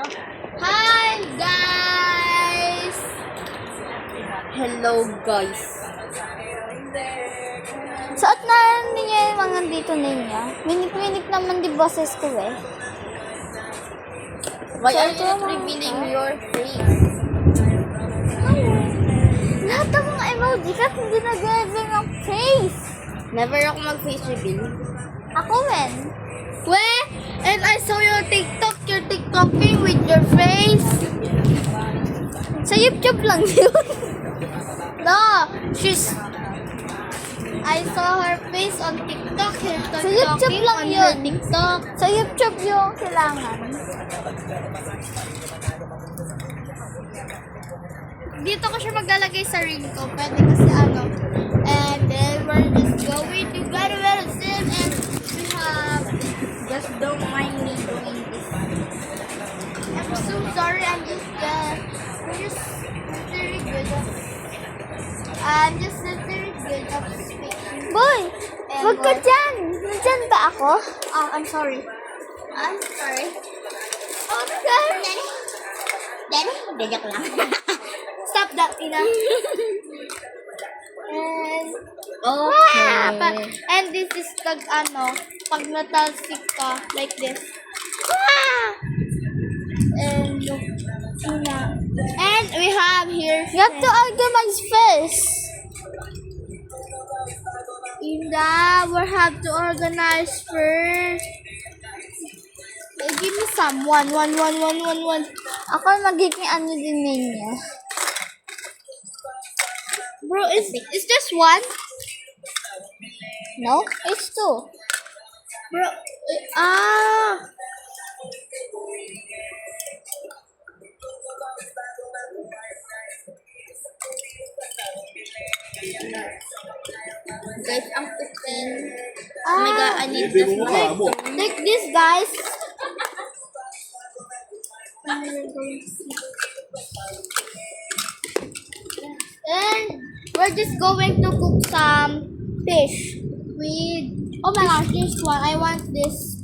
Hi guys! Hello guys. Suot na ninyo yung mga dito ninyo. Minik-minik naman di boses ko eh. Why are you ito not mga- revealing your face? Lahat ng mga emoji ka hindi nag-reveal ng face. Never ako mag-face reveal. Ako men. Weh! And I saw your TikTok. You're TikToking with your face. Sa YouTube lang yun. No! I saw her face on TikTok. You're Sa YouTube TikToking lang on yun. her TikTok. Sa YouTube yung kailangan. Dito ko siya maglalagay sa ring ko. Pwede kasi ano. And then we're just going to graduate soon. And we have... Just don't mind me doing this. I'm so sorry. We're just very good. I'm just very good at speaking. Boy, wag ka dyan. Nandyan ba ako? Oh, I'm sorry. I'm sorry. Oh, sorry. Daddy? Dadyak lang. Stop that, Ina. And, and this is pag natalsik ka, like this. And, Ina. And we have here, You have to organize first. Ina, we have to organize first. Give me some. One. Ako magiging ano din ninyo. Bro, is this one? No? It's two. Bro, ah. Guys, I'm cooking. Oh my god, I need this mic. Like this, guys. And we're just going to cook some fish with, oh my gosh, this one. I want this.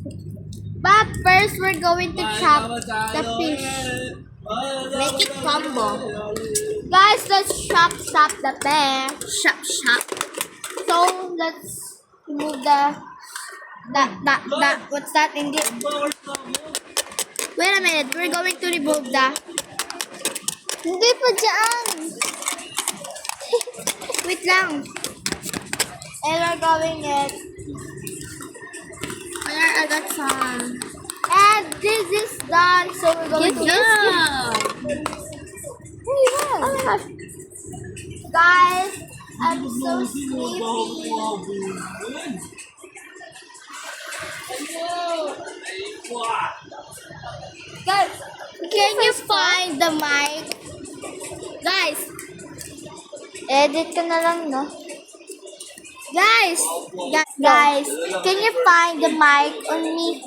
But first, we're going to chop the fish. Make it combo. Guys, let's chop the fish. Chop. So, let's remove what's that in this? Wait a minute, we're going to remove the, Hindi pa dyan. wait lang. And we're going it. I got some. And this is done, so we're going to Oh my gosh. Guys, I'm so sleepy. Guys, can you find the mic? Guys, Edit ka na lang, no? guys, can you find the mic on me?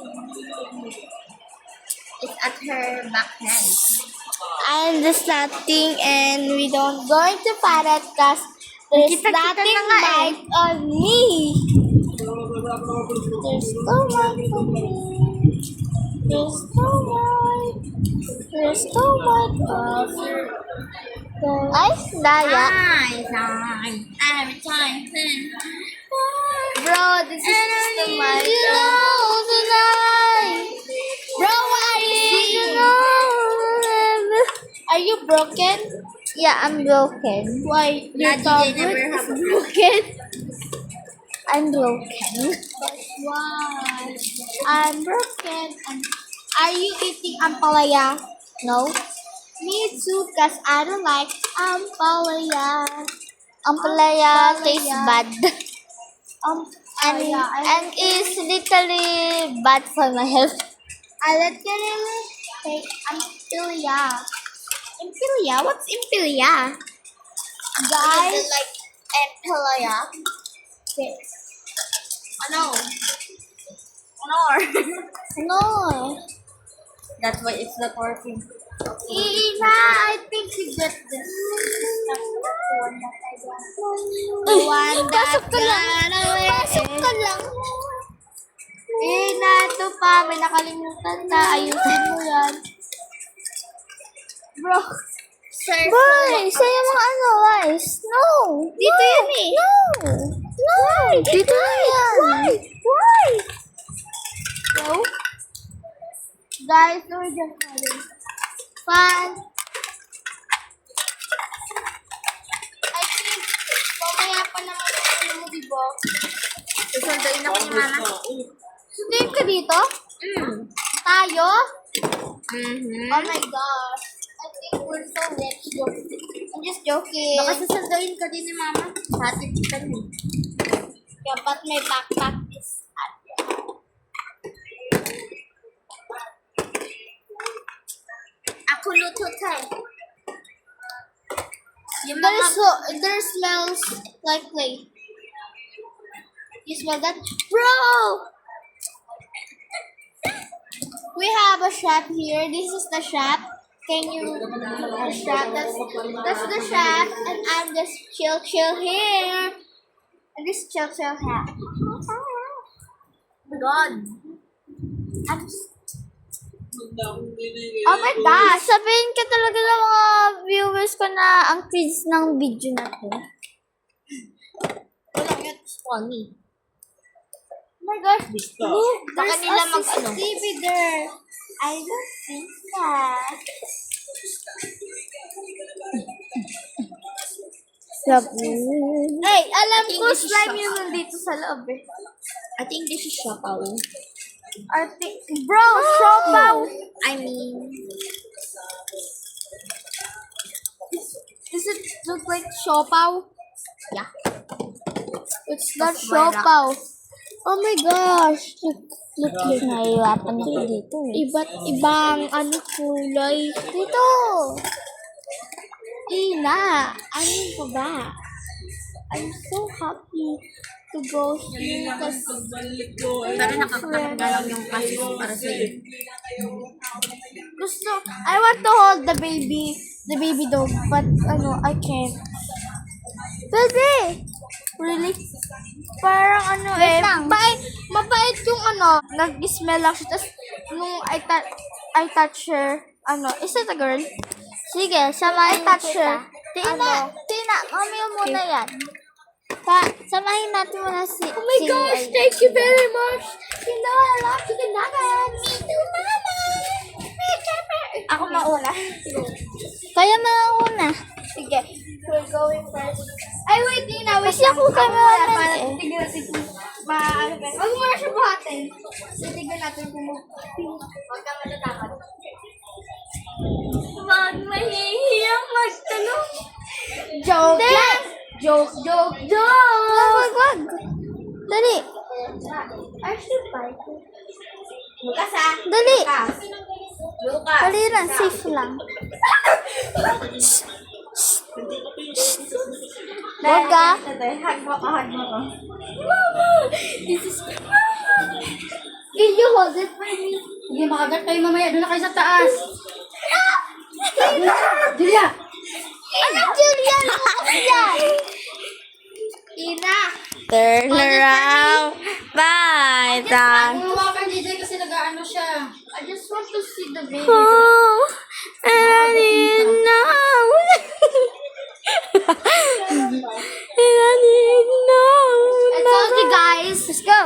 It's at her backhand. I'm just nothing and we don't going to find it because there's nothing mic on me. There's no mic for me. There's no mic. There's no mic for me. Ay, daya. Every time. Bro, this is just the mic. Tonight. Bro, why are you singing? Are you broken? Yeah, I'm broken. Why? Your tablet is broken? I'm broken. Why? I'm broken. Are you eating ampalaya? No? Me too, cause I don't like ampalaya. Ampalaya tastes bad. Yeah, And is literally bad for my health. I literally take ampalaya. Ampalaya? What's ampalaya? Guys, like ampalaya. Okay. Ano? No. That's why it's not working. Ina, I think you get this. The one that Pasok ka lang. got away. Pasok ka lang. Ina, ito pa. May nakalimutan na. Ayusin mo yan. Bro. Sir. Boy, sa'yo mga ano, guys. No. Dito yan eh. No. No. Dito na yan. Why? So, guys, we're just having fun. I think, mamaya pa naman ano mo, diba? Susunduin ako ni Mama. Sundayin ka dito? Tayo? Mm-hmm. Oh my gosh. I think we're so rich. I'm just joking. Baka susunduin ka din ni Mama. Hatid kita niyo. Yeah, but my backpack is at Ako luto tayo. Yung mga... there smells like clay. You smell that? Bro! We have a shop here. This is the shop. Can you the shop? That's the shop, and I'm just chill here. And this chill here. God. I'm oh my gosh! Sabihin ka talaga ng mga viewers ko na ang kids ng video na to. Wala yun. It's funny. Oh my gosh! Look, Baka there's nila a mag-ano. CCTV there. I don't think that. Hey, alam I think ko this is slime shop. yun nandito sa loob eh. I think this is Siopaw. Bro, siopaw! I mean... Does it look like siopaw? Yeah. It's not That's why siopaw. Oh my gosh! Look, naiwapan ako dito eh. Iba't ibang ano kulay. Dito! Ina, ano pa ba? I'm so happy to go here kasi Pero nakakataga lang yung pasis para sa'yo. gusto, I want to hold the baby dog, but ano, I can't. Pwede! Really? Parang ano Wait lang. mabait yung ano, nag-smell lang siya, tapos nung I touch her, ano, is it a girl? Sige, samahin touch kita. her. Tina, Ano? Tina, mami mo muna yan. Samahin natin muna si... Oh my si gosh, thank you very much! You know I love chicken nuggets! Me too, mama! Ako mauna. Kaya mauna. Sige, we're going first. Ay, wait, Tina, wait. Kasi ako cameraman Para eh. tignan natin kung maano ba. Huwag mo na siya buhatin. So, tignan natin kung huwag kang matatakot. Wag mahihiyang magtanong. Joke lang! Joke! Wag. Dali. I should buy it. Bukas ah! Dali. Bukas! Dali lang, safe lang. Wag ka. Hug mo ko. Mama! This is... Can you hold it for me? Sige, makagat kayo mamaya. Doon na kayo sa taas. Julia! Ano, Julia? Yan! Ina! Turn around. Bye. Gumawa ka DJ kasi nag-ano siya. I just want to see the baby. Oh, I didn't know. I didn't know. I told you guys. Let's go.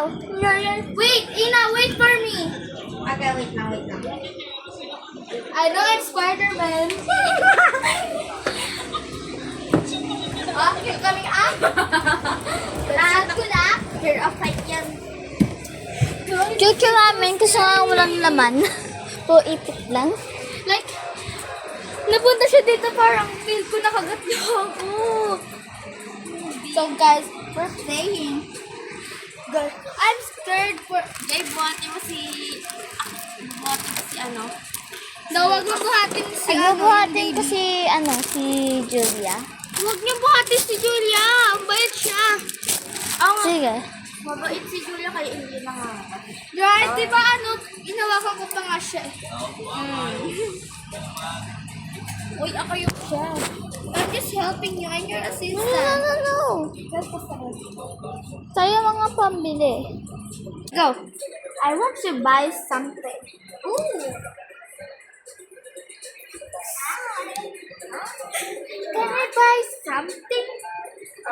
Wait, Ina, wait for me. Okay, wait lang. I know it's Spider-Man. Okay, coming up. Lahat ko na. Fear of height yan. Chuchu namin kasi nga walang laman. Po ipit lang. Like, napunta siya dito parang feel ko nakagat niya ako. So guys, we're playing. Good. I'm scared for... Jay, buhatin mo si ano. No, wag mo buhatin si Nagbubuhatin baby. ko si, si Julia. Wag niyo buhatin si Julia. Ang bait siya. Sige. Mabait si Julia kaya hindi na nga. Guys, di ba inawakan ko pa nga siya eh. Uy, ako yung siya. I'm just helping you. I'm your No. assistant. Tayo mga pambili. Go. I want to buy something. Ooh.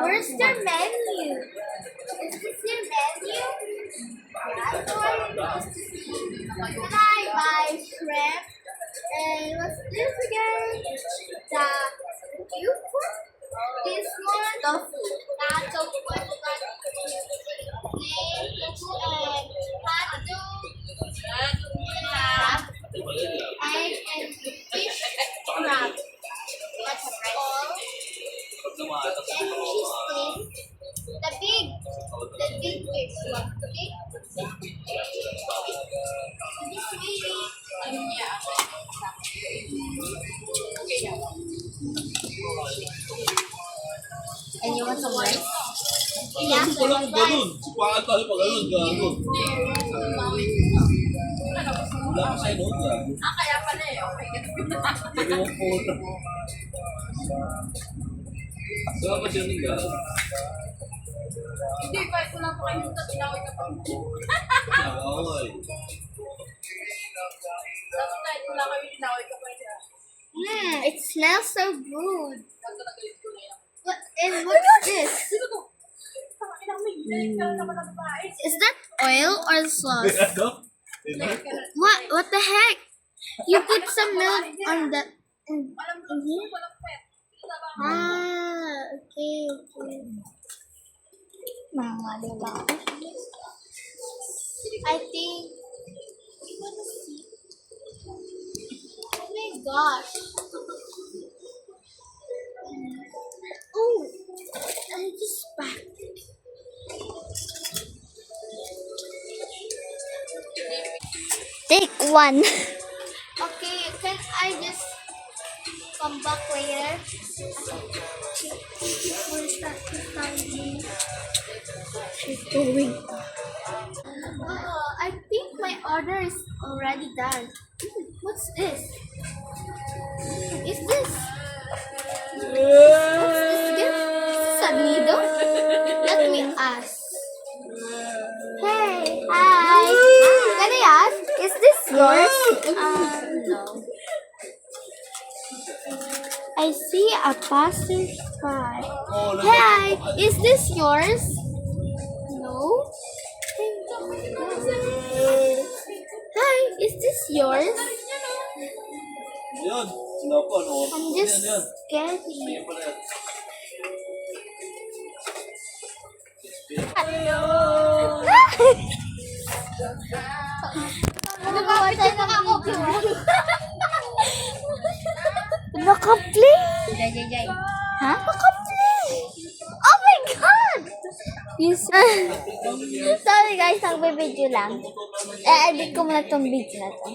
Where's their menu? Is this their menu? That's what I'm supposed to see. Can I buy shrimp? And what's this again? The cute one? This one? The nacho one. And hot dog. Egg and fish crab. That's all. And cheese steak. The big fish one, okay? This way. And you want some rice? Yeah, so Walang ganun. Sipakan tayo pag ganun, gago. Wala ka sa'yo noon, gago. Kaya pala eh. Okay. Hindi mo po. Saan ba siya ng gago? Hindi, kahit wala pa kayo sa tinawag ka pa. Nakawal. Tapos kahit wala kayo tinawag ka pa. It smells so good. What's this? Is that oil or sauce? What the heck? You put some milk on the in here? Okay. I think. Oh my gosh. Oh, I just back. Take one. Okay, can I just come back later? Where's that technology? She's going. I think my order is already done. What's this? Is this? What's this again? Is this a needle? Let me ask. Hey, hi. Can I ask? Is this yours? No. I see a passerby. Hey, is this yours? No. Hi, is this yours? Yan. Sinapan, oh. I'm just Yan, yan. scared. Yan pala yan. Naka-play. Jay. Huh? Naka-play. Oh my God! Sorry guys, nagbe-video lang. Edit ko muna tong video na to.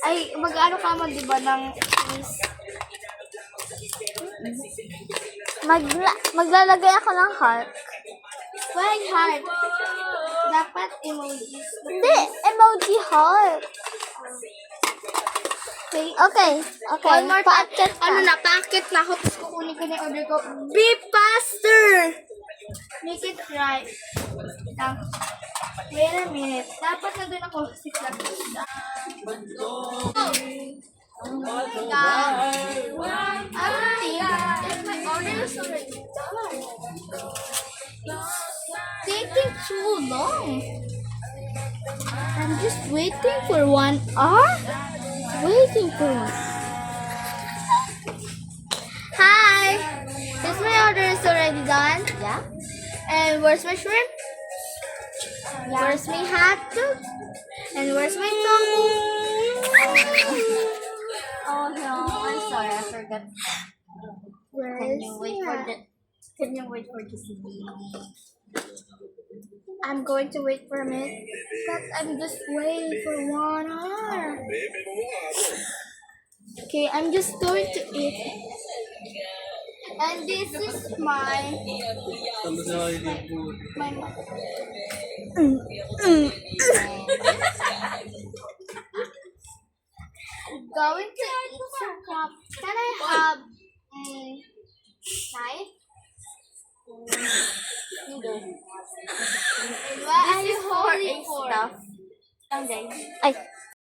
Ay, mag-ano ka man, di ba, ng Maglalagay ako ng heart. Why heart? Dapat emojis. Hindi, emoji heart. Okay. Okay. One more time. Paakyat ka. Ano na, packet na ako. Tapos kukunin ko na yung order ko. Be faster! Make it right. Wait a minute. Dapat nandun ako. Oh my God. I don't think that my order is already done. Taking too long. I'm just waiting for 1 hour. Waiting for me. Hi. Is my order is already done? Yeah? And where's my shrimp? Where's my hot dog? And where's my tofu? Oh no, I'm sorry, I forgot. Where Can is you wait for the I'm going to wait for a minute. But I'm just waiting for 1 hour. Okay, I'm just going to eat. And this is my Tama sa kayo din po. going to eat some crab. Can I have knife? What are you holding for? Stuff. Okay. Ay,